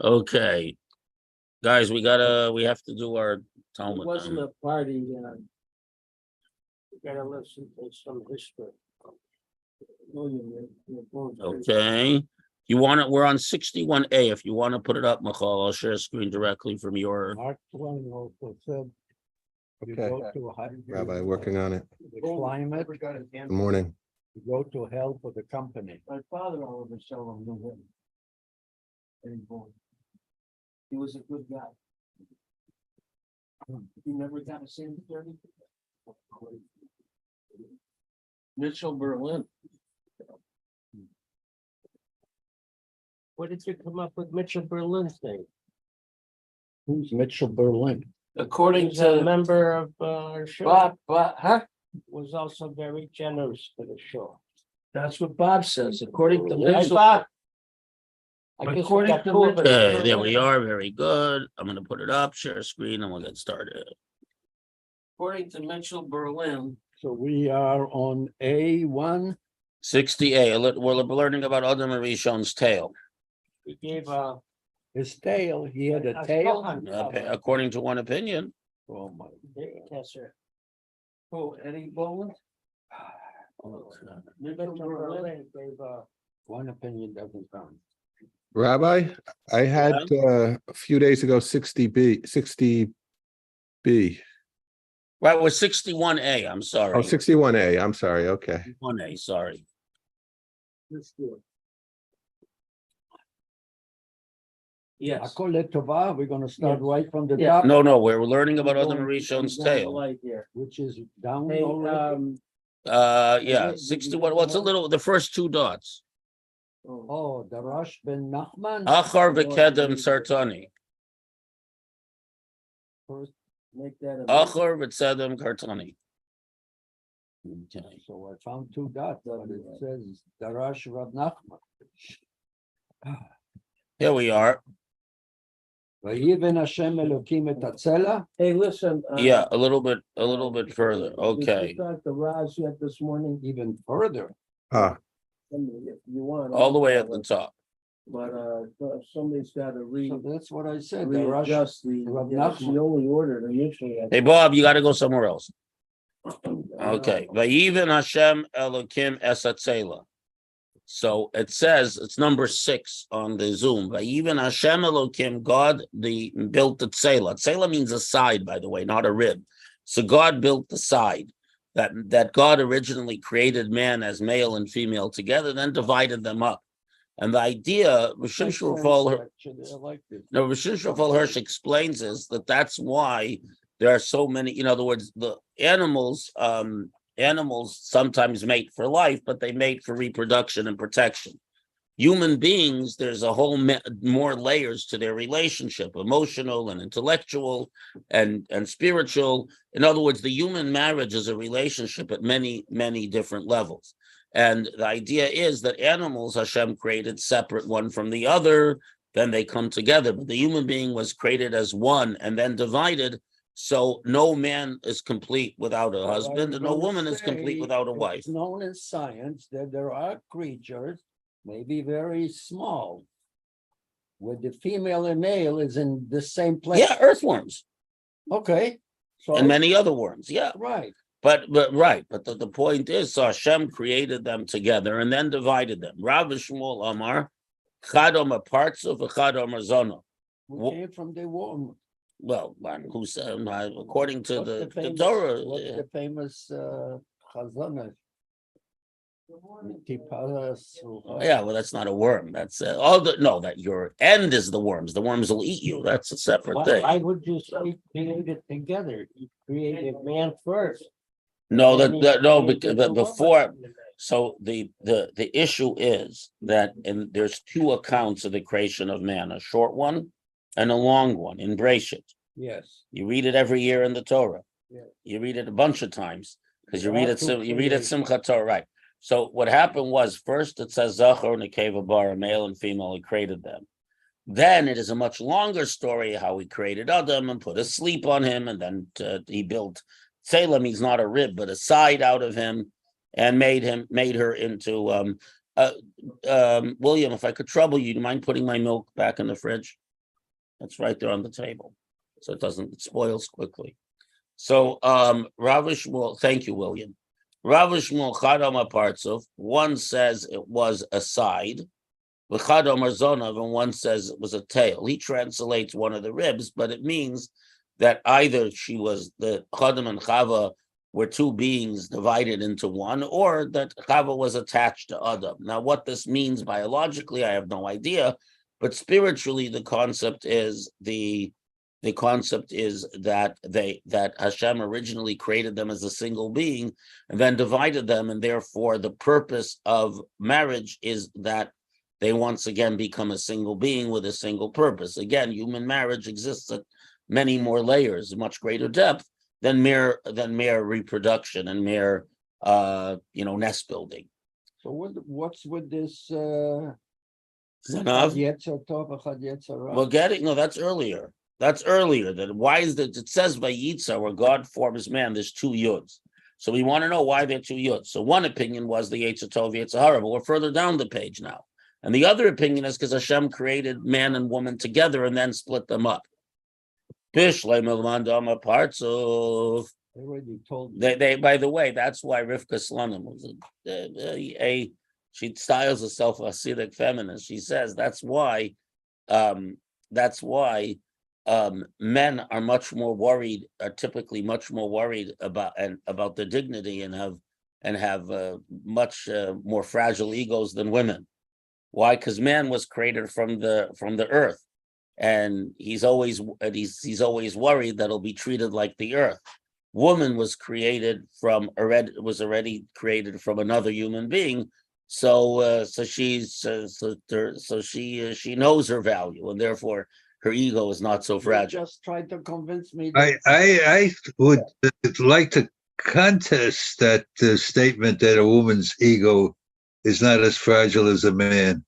Okay. Guys, we have to do our It Talmud. wasn't a party, you gotta listen to some history. Okay. You want it? We're on 61A. If you want to put it up, Michal, I'll share a screen directly from your. Mark Twain also said. You Okay. go to Rabbi, working on it. the climate, Good morning. you go to hell for the company. My father-in-law was selling knew him. And he was a good guy. He never got a single dirty. Mitchell Berlin. What did you come up with Mitchell Berlin's name? Who's Mitchell Berlin? According He's a to member of our show, Bob, huh? was also very generous to the show. That's what Bob says, according to Hey, Mitchell. Bob. I guess we According got to two of us. Okay, there we are. Very good. I'm gonna put it up, share a screen, and we'll get started. According to Mitchell Berlin, So we are on A1. 60A. We're learning about Adam Rishon's tail. He gave His tail, he had a a tail. Shohan. According to one opinion. Oh my. Yes, sir. who, Eddie Boland? Mitchell Berlin gave One opinion doesn't count. Rabbi, I had a few days ago 60B. Right, we're 61A. I'm sorry. Oh, 61A. I'm sorry. Okay. 1A, sorry. Yes. Akol Tova, we're gonna start Yes. right from the Yeah. top, No, we're learning about I'm Adam going- Rishon's I'm going tail. light here. which is down Hey, already. Yeah, 61. What's a little, the first two dots? Oh, the Rosh Ben Nachman. Achar v'kedem sartani. First, Make that a. Achar v'tzedem kartani. Okay. so I found two dots, but it says Darash Rav Nachman. Here we are. Vayiven Hashem Elokim et hatzela. Hey, listen. Yeah, a little bit further. Did Okay. you talk to Roz yet this morning? Even further. Ah, If you want. All the way at the top. But, somebody's gotta So that's what I said. Darash. readjust the, Rav yeah, she Nachman. only ordered initially. Hey, Bob, you got to go somewhere else. Okay. Vayiven Hashem Elokim esatzela. So it says it's number 6 on the Zoom. Vayiven Hashem Elokim, God built the tzela. Tzela means a side, by the way, not a rib. So God built the side. That God originally created man as male and female together, then divided them up. And the idea, Rishon Shmuel Hirsch explains is that's why there are so many. In other words, the animals sometimes mate for life, but they mate for reproduction and protection. Human beings, there's a whole more layers to their relationship, emotional and intellectual and spiritual. In other words, the human marriage is a relationship at many, many different levels. And the idea is that animals Hashem created separate one from the other, then they come together. But the human being was created as one and then divided. So no man is complete without a husband, and no woman is complete without a wife. It's known in science that there are creatures, maybe very small, where the female and male is in the same place. Yeah, earthworms Okay. So and many other worms. Yeah, right. but the point is, so Hashem created them together and then divided them. Rav Shmuel Amar, Chadom parts of Chadom zono. We came from the worm. Well, who said? According to What's the famous- Torah, What's the famous Chazanah? yeah, well, that's not a worm. That's that your end is the worms. The worms will eat you. That's a separate thing. Why would you say create it together? You created man first. No, Then you no, created because the woman. before. So the issue is that there's 2 accounts of the creation of man: a short one and a long one in Breshit. Yes. You read it every year in the Torah. Yeah. You read it a bunch of times because you There read are it. 2 You read it creations. Simchat Torah, right? So what happened was first it says Zachor Nekeva Bar, male and female, he created them. Then it is a much longer story how he created Adam and put a sleep on him, and then he built Salem. He's not a rib, but a side out of him, and made her into William, if I could trouble you, do you mind putting my milk back in the fridge? That's right there on the table, so it spoils quickly. So, Rav Shmuel, thank you, William. Rav Shmuel Chadam Apartzov, one says it was a side, V'chadam Arzonav, and one says it was a tail. He translates one of the ribs, but it means that either she was the Chadam and Chava were two beings divided into one, or that Chava was attached to Adam. Now, what this means biologically, I have no idea, but spiritually, the concept is that Hashem originally created them as a single being and then divided them, and therefore the purpose of marriage is that they once again become a single being with a single purpose. Again, human marriage exists at many more layers, much greater depth than mere reproduction and mere nest building. So what's with this? Zanav? Well, that's earlier. That's earlier. That why is that? It says by Yitzhak, where God forms man, there's two yuds. So we want to know why there are two yuds. So one opinion was the Yetzer Tov, Yetzer Hara, but we're further down the page now. And the other opinion is because Hashem created man and woman together and then split them up. Bishlei Milmandama Partzov. They already told me. They by the way, that's why Rivka Slonim was she styles herself a Hasidic feminist. She says that's why men are much more worried, are typically much more worried about their dignity and have much more fragile egos than women. Why? Because man was created from the earth, and he's always worried that he'll be treated like the earth. Woman was already created from another human being, so she knows her value, and therefore her ego is not so fragile. Just tried to convince me. I would like to contest that statement that a woman's ego is not as fragile as a man.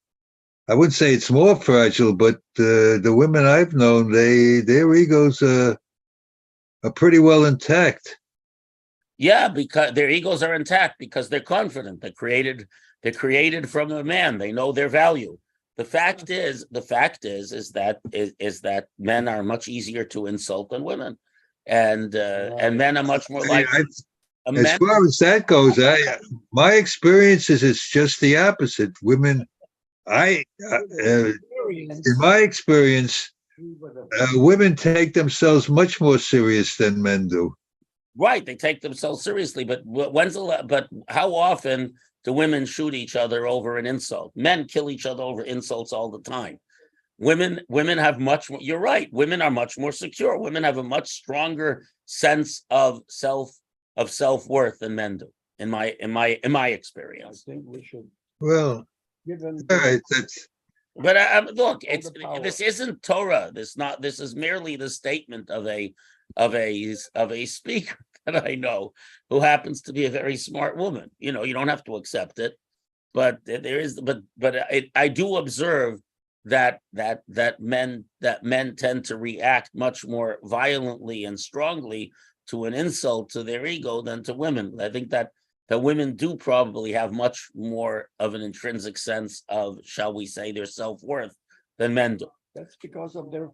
I wouldn't say it's more fragile, but the women I've known, their egos are pretty well intact. Yeah, because their egos are intact because they're confident. They're created from a man. They know their value. The fact is that men are much easier to insult than women, and men are much more like. As far as that goes, my experience is it's just the opposite. Women, in my experience, women take themselves much more serious than men do. Right, they take themselves seriously, but how often do women shoot each other over an insult? Men kill each other over insults all the time. Women have much more. You're right. Women are much more secure. Women have a much stronger sense of self-worth than men do. In my experience. I think we should. Well, Give them. all right, But look, this isn't Torah. This is merely the statement of a speaker that I know who happens to be a very smart woman. You don't have to accept it, but I do observe that men tend to react much more violently and strongly to an insult to their ego than to women. I think that women do probably have much more of an intrinsic sense of, shall we say, their self-worth than men do. That's because of their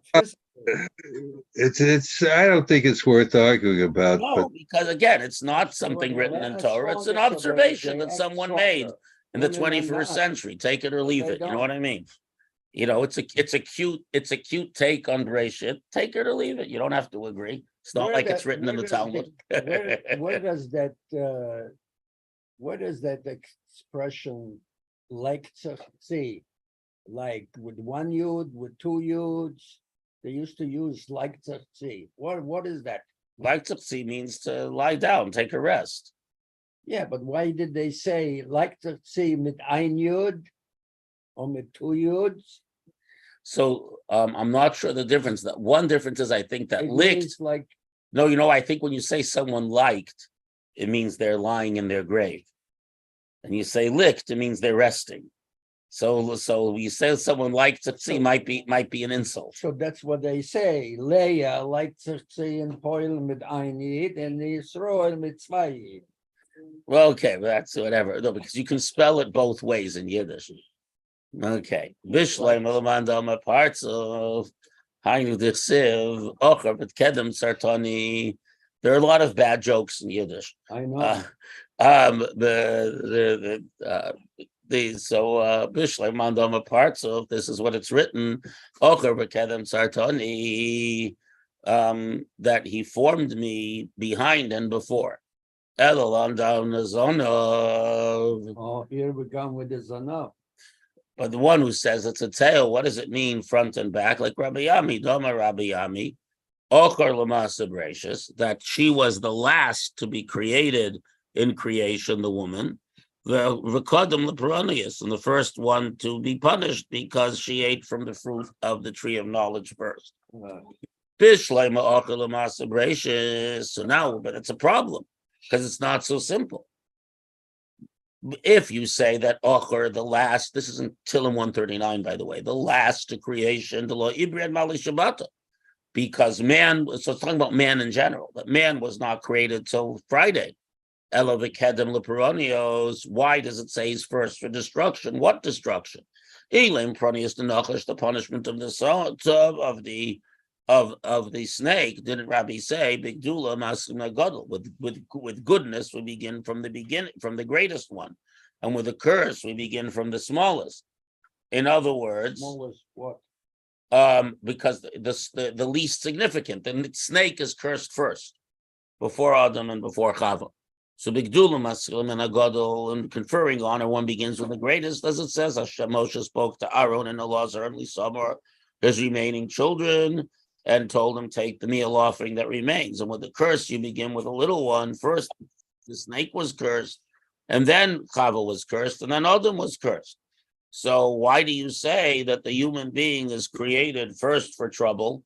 it's. I don't think it's worth arguing about. No, because again, it's not something written in Torah. It's an observation that someone made in the 21st century. Take it or leave it. You know what I mean? It's a cute take on Bereshit. Take it or leave it. You don't have to agree. It's not like it's written in the Talmud. Where does that expression like to see? Like with one yud, with two yuds, they used to use like to see. What is that? Like to see means to lie down, take a rest. Yeah, but why did they say like to see mit ein yud or mit two yuds? So I'm not sure the difference. That one difference is I think that It licked. means like No, I think when you say someone liked, it means they're lying in their grave. And you say licked, it means they're resting. So you say someone like to see might be an insult. so that's what they say. Leah like to see in Poil mit ein yid and Yisroel mit zwei yid. Well, okay, but that's whatever. No, because you can spell it both ways in Yiddish. Okay. Vishlem Elamandama parts of Hainu Dichsiv, Ocher, but Kedem Sartani. There are a lot of bad jokes in Yiddish. I know. Vishlem Mandama parts of this is what it's written. Ocher, but Kedem Sartani. That he formed me behind and before. Oh, here we come with the Zanav. But the one who says it's a tail, what does it mean front and back? Like Rabbi Yami, Doma Rabbi Yami, Ochar Lamasa Gracious, that she was the last to be created in creation, the woman, the V'kodem Leperonius, and the first one to be punished because she ate from the fruit of the tree of knowledge first. Bishlema Ochar Lamasa Gracious. So now, but it's a problem because it's not so simple. If you say that Ochar, the last, this isn't Tillim 139, by the way, the last to creation, the law Ibriad Mali Shabbata, because man, so it's talking about man in general, that man was not created till Friday. Ela v'kedem leperonios. Why does it say he's first for destruction? What destruction? Elim pronius the nachash, the punishment of the son of the snake. Didn't Rabbi say big dula masuna gadol? With goodness we begin from the beginning, from the greatest one, and with a curse we begin from the smallest. In other words, Smallest what? Because the least significant, the snake is cursed first, before Adam and before Chava. So big dula masuna and agadol, and conferring honor, one begins with the greatest, as it says. Hashem Moshe spoke to Aaron and Elazar and Lisamar, his remaining children, and told him, take the meal offering that remains. And with the curse, you begin with a little one. First, the snake was cursed, and then Chava was cursed, and then Adam was cursed. So why do you say that the human being is created first for trouble,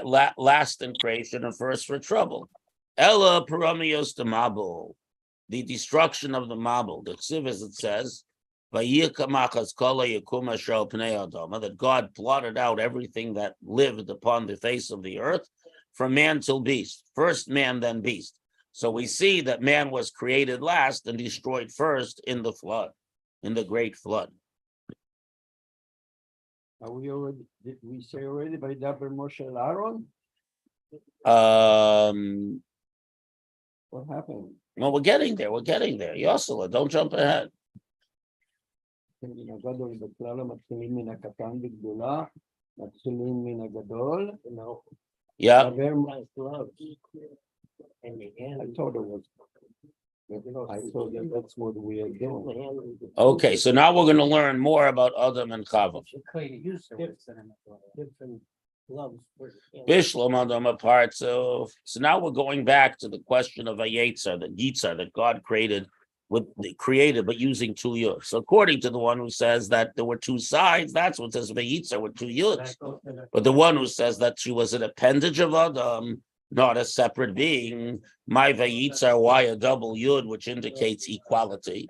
last in creation, and first for trouble? Ella paramios the mabul, the destruction of the mabul. The ksiv, as it says, that God plotted out everything that lived upon the face of the earth, from man till beast. First man, then beast. So we see that man was created last and destroyed first in the flood, in the great flood. Are we already, did we say already by Daber Moshe and Aaron? What happened? Well, we're getting there. Yosela, don't jump ahead. מן הגדול בכלל מתחילים מן הקטן בגדולה, מתחילים מן הגדול. Yeah. I thought it was. I thought that's what we are doing. Okay, so now we're going to learn more about Adam and Chava. Bishlam Adam apart. So now we're going back to the question of Vayetzer, the Yitzhar that God created but using two yuds. So according to the one who says that there were two sides, that's what says Vayitzer with two yuds. But the one who says that she was an appendage of Adam, not a separate being, my Vayitzer, why a double yud, which indicates equality.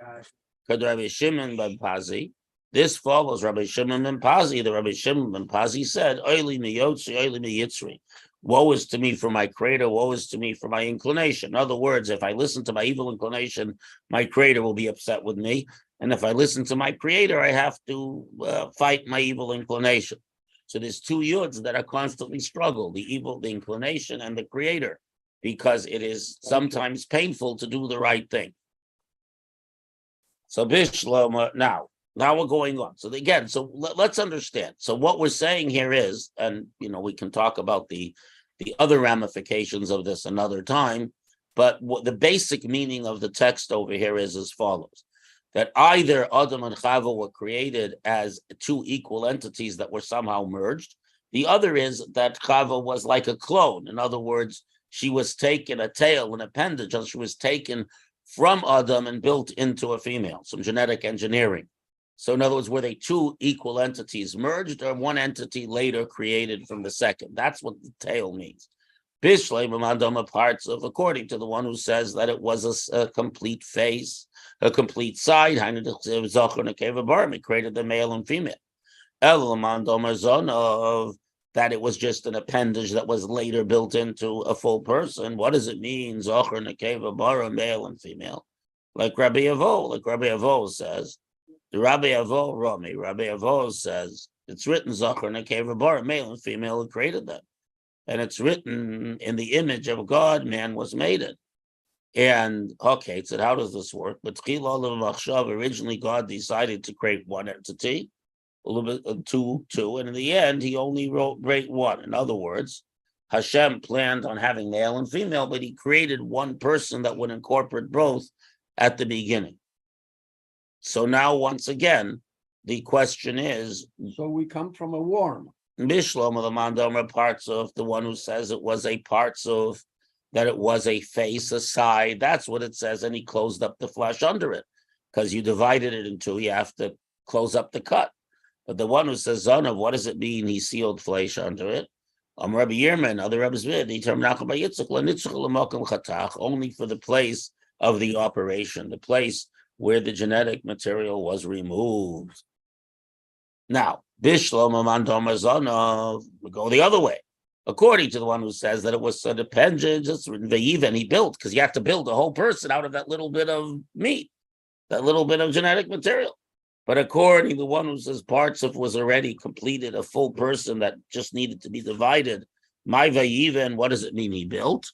Could Rabbi Shimon ben Pazi? This follows Rabbi Shimon ben Pazi. The Rabbi Shimon ben Pazi said, "Oili mi yotzi, oili mi yitzri." Woe is to me for my creator, woe is to me for my inclination. In other words, if I listen to my evil inclination, my creator will be upset with me. And if I listen to my creator, I have to fight my evil inclination. So there's two yuds that are constantly struggle, the inclination and the creator, because it is sometimes painful to do the right thing. So Bishloma, now we're going on. So again, let's understand. So what we're saying here is, and we can talk about the other ramifications of this another time, but what the basic meaning of the text over here is as follows: that either Adam and Chava were created as two equal entities that were somehow merged. The other is that Chava was like a clone. In other words, she was taken, a tail, an appendage, and she was taken from Adam and built into a female, some genetic engineering. So in other words, were they two equal entities merged, or one entity later created from the second? That's what the tail means. Parts of, according to the one who says that it was a complete face, a complete side, it created the male and female. That it was just an appendage that was later built into a full person. What does it mean? Zocher nekeva bara, male and female. like Rabbi Avo says. The Rabbi Avo Rami, Rabbi Avo says it's written Zachar Nekeva Bar, male and female who created them, and it's written in the image of God. Man was made it. And okay, so how does this work? But originally God decided to create one entity, a little bit two, and in the end he only create one. In other words, Hashem planned on having male and female, but he created one person that would incorporate both at the beginning. So now, once again, the question is, So we come from a worm. Mishlom of the Mandomer parts of the one who says it was a parts of, that it was a face, a side. That's what it says, and he closed up the flesh under it, because you divided it in two. You have to close up the cut. But the one who says Zonav, what does it mean? He sealed flesh under it. Rabbi Yirman, other Rabbis only for the place of the operation, the place where the genetic material was removed. Now, Bishlom Amandoma Zonov, we go the other way. According to the one who says that it was an appendage, it's written Ve'yiv, he built, because you have to build a whole person out of that little bit of meat, that little bit of genetic material. But according to the one who says parts of was already completed, a full person that just needed to be divided, my Ve'yiv, what does it mean he built?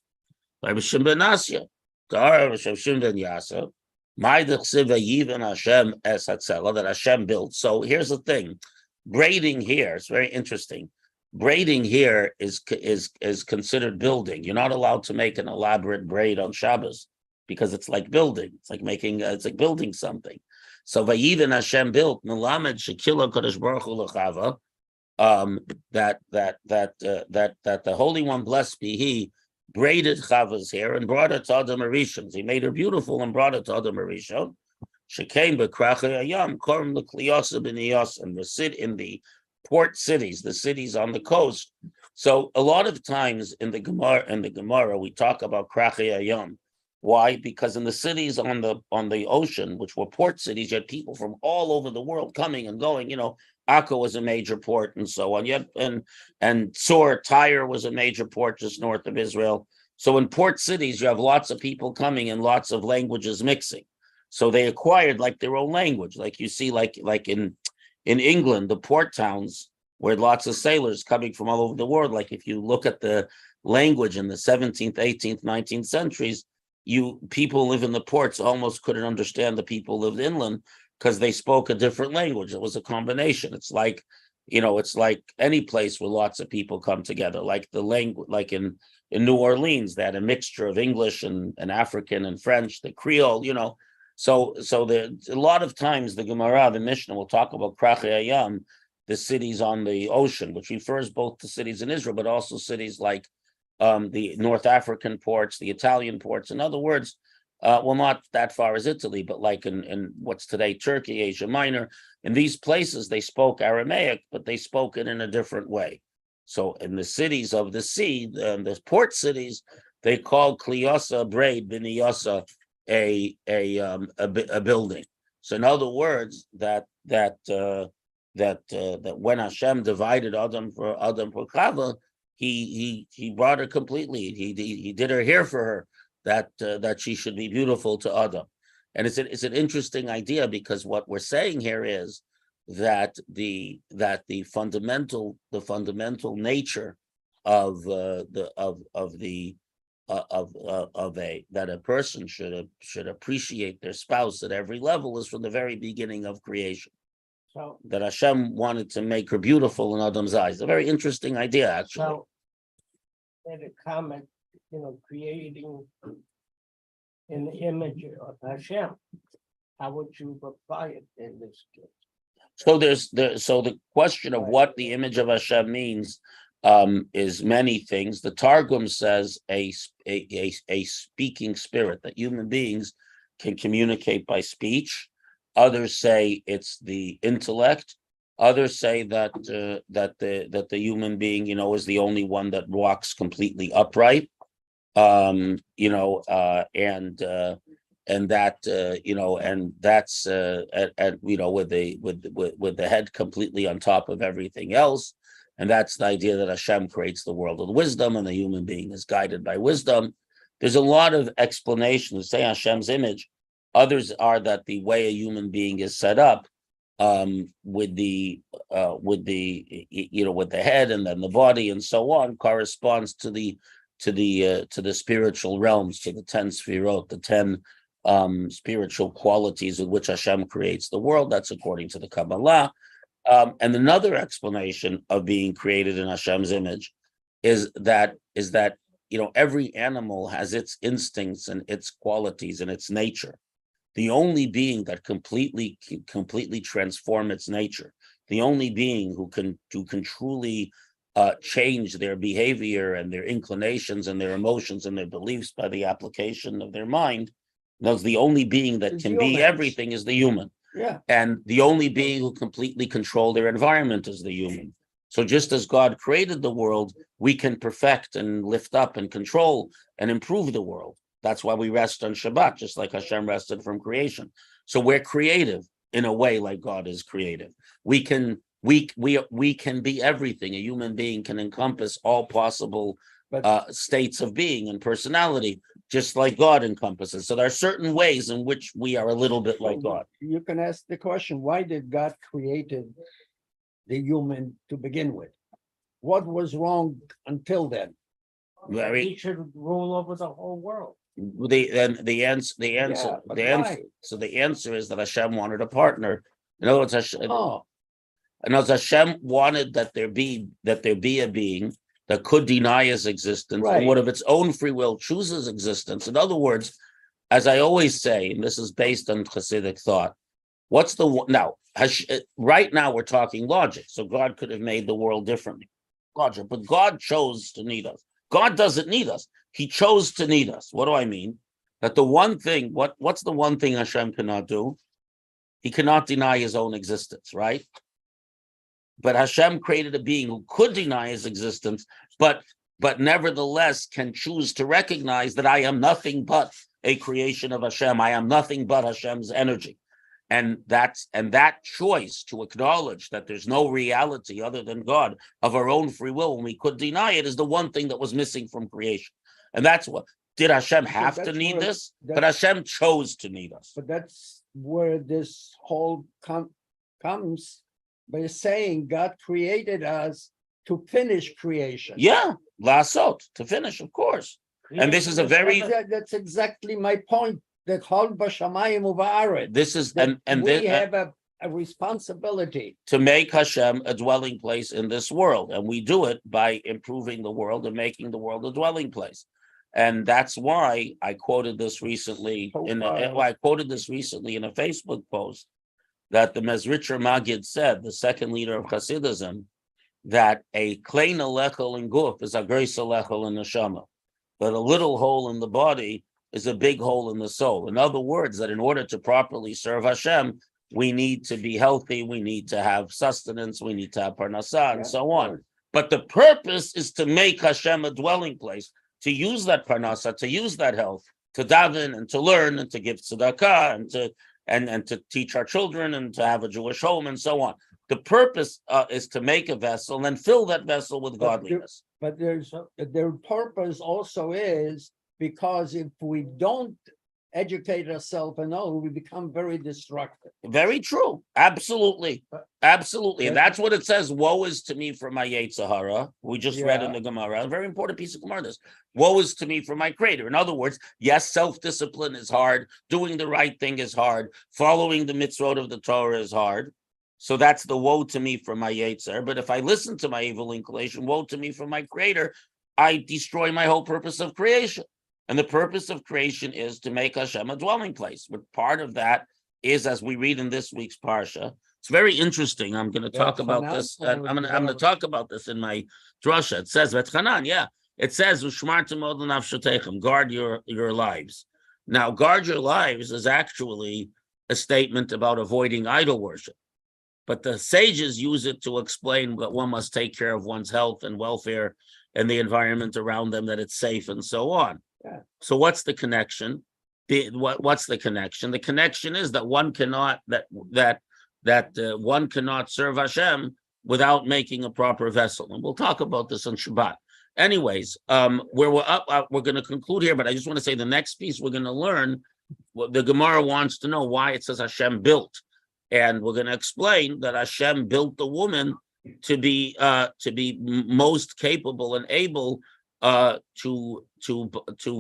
By Shem ben Asya, Shem ben Yasa, my Ve'yiv Hashem es Hatzela, that Hashem built. So here's the thing, braiding here, it's very interesting. Braiding here is considered building. You're not allowed to make an elaborate braid on Shabbos because it's like building. It's like making. It's like building something. So Vayivin Hashem built Melamed Shekila Kodesh Baruch Hu L'Chava. That the Holy One, blessed be He, braided Chava's hair and brought her to Adam Arishon. He made her beautiful and brought her to Adam Arishon. Shekaim b'Krachei Hayam Korm L'Kliyasa B'Niyas, and sit in the port cities, the cities on the coast. So a lot of times in the Gemara, we talk about Krachei Hayam. Why? Because in the cities on the ocean, which were port cities, you had people from all over the world coming and going. You know, Akko was a major port and so on. Yet and Tzor, Tyre was a major port just north of Israel. So in port cities, you have lots of people coming and lots of languages mixing. So they acquired like their own language, like you see, like in England, the port towns where lots of sailors coming from all over the world. Like if you look at the language in the 17th, 18th, 19th centuries, people live in the ports almost couldn't understand the people lived inland because they spoke a different language. It was a combination. It's like, it's like any place where lots of people come together, like the language, like in New Orleans, they had a mixture of English and African and French, the Creole, So a lot of times the Gemara, the Mishnah will talk about Krachei Hayam, the cities on the ocean, which refers both to cities in Israel, but also cities like the North African ports, the Italian ports. In other words, not that far as Italy, but like in what's today Turkey, Asia Minor. In these places, they spoke Aramaic, but they spoke it in a different way. So in the cities of the sea, the port cities, they called Kliyasa braid Biniyasa a building. So in other words, that when Hashem divided Adam for Chava, he brought her completely. He did her hair for her, that she should be beautiful to Adam. And it's an interesting idea, because what we're saying here is that the fundamental nature of that a person should appreciate their spouse at every level is from the very beginning of creation. So That Hashem wanted to make her beautiful in Adam's eyes. A very interesting idea, actually. So, in a comment, creating in the image of Hashem, how would you apply it in this case? So the question of what the image of Hashem means is many things. The Targum says a speaking spirit, that human beings can communicate by speech. Others say it's the intellect. Others say that the human being, is the only one that walks completely upright. And that and that's with the head completely on top of everything else. And that's the idea that Hashem creates the world with wisdom, and the human being is guided by wisdom. There's a lot of explanations, say Hashem's image. Others are that the way a human being is set up, with the with the head and then the body and so on, corresponds to the spiritual realms, to the 10 sfirot, the 10 spiritual qualities with which Hashem creates the world. That's according to the Kabbalah. And another explanation of being created in Hashem's image is that every animal has its instincts and its qualities and its nature. The only being that completely transform its nature, the only being who can truly change their behavior and their inclinations and their emotions and their beliefs by the application of their mind, because the only being that can be everything is the human. Yeah. And the only being who completely control their environment is the human. So just as God created the world, we can perfect and lift up and control and improve the world. That's why we rest on Shabbat, just like Hashem rested from creation. So we're creative in a way like God is creative. We can be everything. A human being can encompass all possible states of being and personality, just like God encompasses. So there are certain ways in which we are a little bit like God. You can ask the question, why did God created the human to begin with? What was wrong until then? He should rule over the whole world. The answer is that Hashem wanted a partner. In other words, Hashem wanted that there be a being that could deny his existence and would of its own free will chooses existence. In other words, as I always say, and this is based on Hasidic thought, right now we're talking logic. So God could have made the world differently, logic, but God chose to need us. God doesn't need us. He chose to need us. What do I mean? That the one thing, what's the one thing Hashem cannot do? He cannot deny his own existence, right? But Hashem created a being who could deny his existence, but nevertheless can choose to recognize that I am nothing but a creation of Hashem. I am nothing but Hashem's energy. And that choice to acknowledge that there's no reality other than God of our own free will, when we could deny it, is the one thing that was missing from creation. And that's what, did Hashem have to need this? But Hashem chose to need us. But that's where this whole comes by saying God created us to finish creation. Yeah, lasot, to finish, of course. And this is that's exactly my point. That whole b'shamayim u'ba'aretz. This is we have a responsibility to make Hashem a dwelling place in this world, and we do it by improving the world and making the world a dwelling place. And that's why I quoted this recently in a Facebook post that the Mezritcher Magid said, the second leader of Hasidism, that a klein lechel in guf is a greis lechel in neshama, that a little hole in the body is a big hole in the soul. In other words, that in order to properly serve Hashem, we need to be healthy, we need to have sustenance, we need to have parnasah, and so on. But the purpose is to make Hashem a dwelling place, to use that parnasah, to use that health, to daven and to learn and to give tzedakah and to teach our children and to have a Jewish home and so on. The purpose is to make a vessel and then fill that vessel with godliness. But their purpose also is because if we don't educate ourselves and all, we become very destructive. Very true. Absolutely. Absolutely. And that's what it says. Woe is to me for my Yetzer Hara. We just read in the Gemara. A very important piece of Gemara. This. Woe is to me for my creator. In other words, yes, self-discipline is hard. Doing the right thing is hard. Following the mitzvot of the Torah is hard. So that's the woe to me for my Yetzer. But if I listen to my evil inclination, woe to me for my creator, I destroy my whole purpose of creation. And the purpose of creation is to make Hashem a dwelling place. But part of that is, as we read in this week's parsha, it's very interesting. I'm going to talk about this. I'm going to talk about this in my drasha. It says, it says, guard your lives. Now, guard your lives is actually a statement about avoiding idol worship. But the sages use it to explain that one must take care of one's health and welfare and the environment around them, that it's safe and so on. Yeah. So what's the connection? What's the connection? The connection is that one cannot one cannot serve Hashem without making a proper vessel, and we'll talk about this on Shabbat. Anyways, we're going to conclude here, but I just want to say the next piece we're going to learn Well, the Gemara wants to know why it says Hashem built, and we're going to explain that Hashem built the woman to be most capable and able to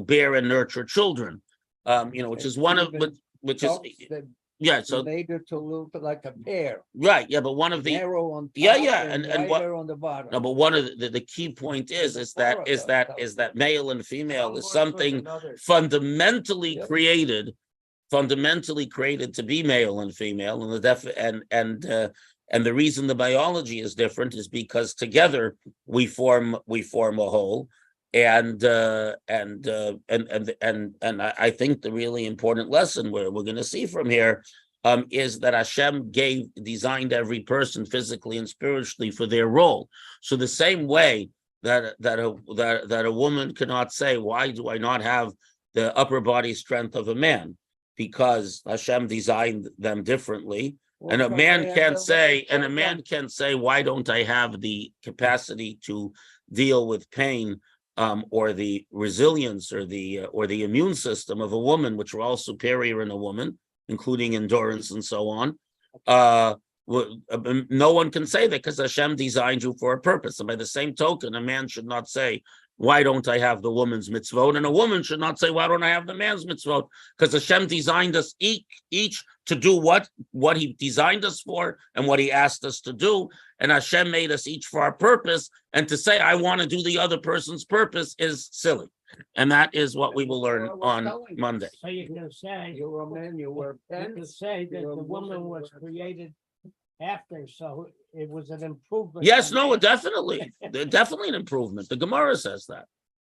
bear and nurture children. Which is one of which is yeah. So made it to look like a pear, right, yeah, but one of the narrow on top, yeah, and and what wider on the bottom. no, but one of the key point is that male and female is something fundamentally created to be male and female, and the reason the biology is different is because together we form a whole, and I think the really important lesson we're going to see from here is that Hashem designed every person physically and spiritually for their role. So the same way that a woman cannot say, why do I not have the upper body strength of a man? Because Hashem designed them differently. And a man can't say, why don't I have the capacity to deal with pain, or the resilience, or the immune system of a woman, which are all superior in a woman, including endurance and so on. No one can say that because Hashem designed you for a purpose. And by the same token, a man should not say, why don't I have the woman's mitzvot? And a woman should not say, why don't I have the man's mitzvot? Because Hashem designed us each to do what he designed us for and what he asked us to do. And Hashem made us each for our purpose. And to say, I want to do the other person's purpose is silly. And that is what we will learn on Monday. So you can say, You were a man, you were you can say that the woman was created after, so it was an improvement. Yes, no, definitely an improvement. The Gemara says that.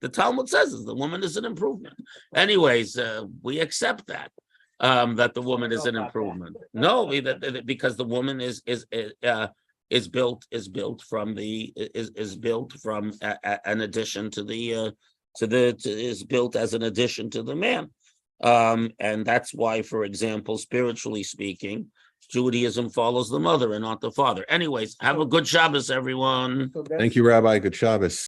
The Talmud says the woman is an improvement. Anyways, we accept that the woman is an improvement. No, because the woman is built from an addition to the is built as an addition to the man, and that's why, for example, spiritually speaking, Judaism follows the mother and not the father. Anyways, have a good Shabbos, everyone. So Thank you, Rabbi. Good Shabbos.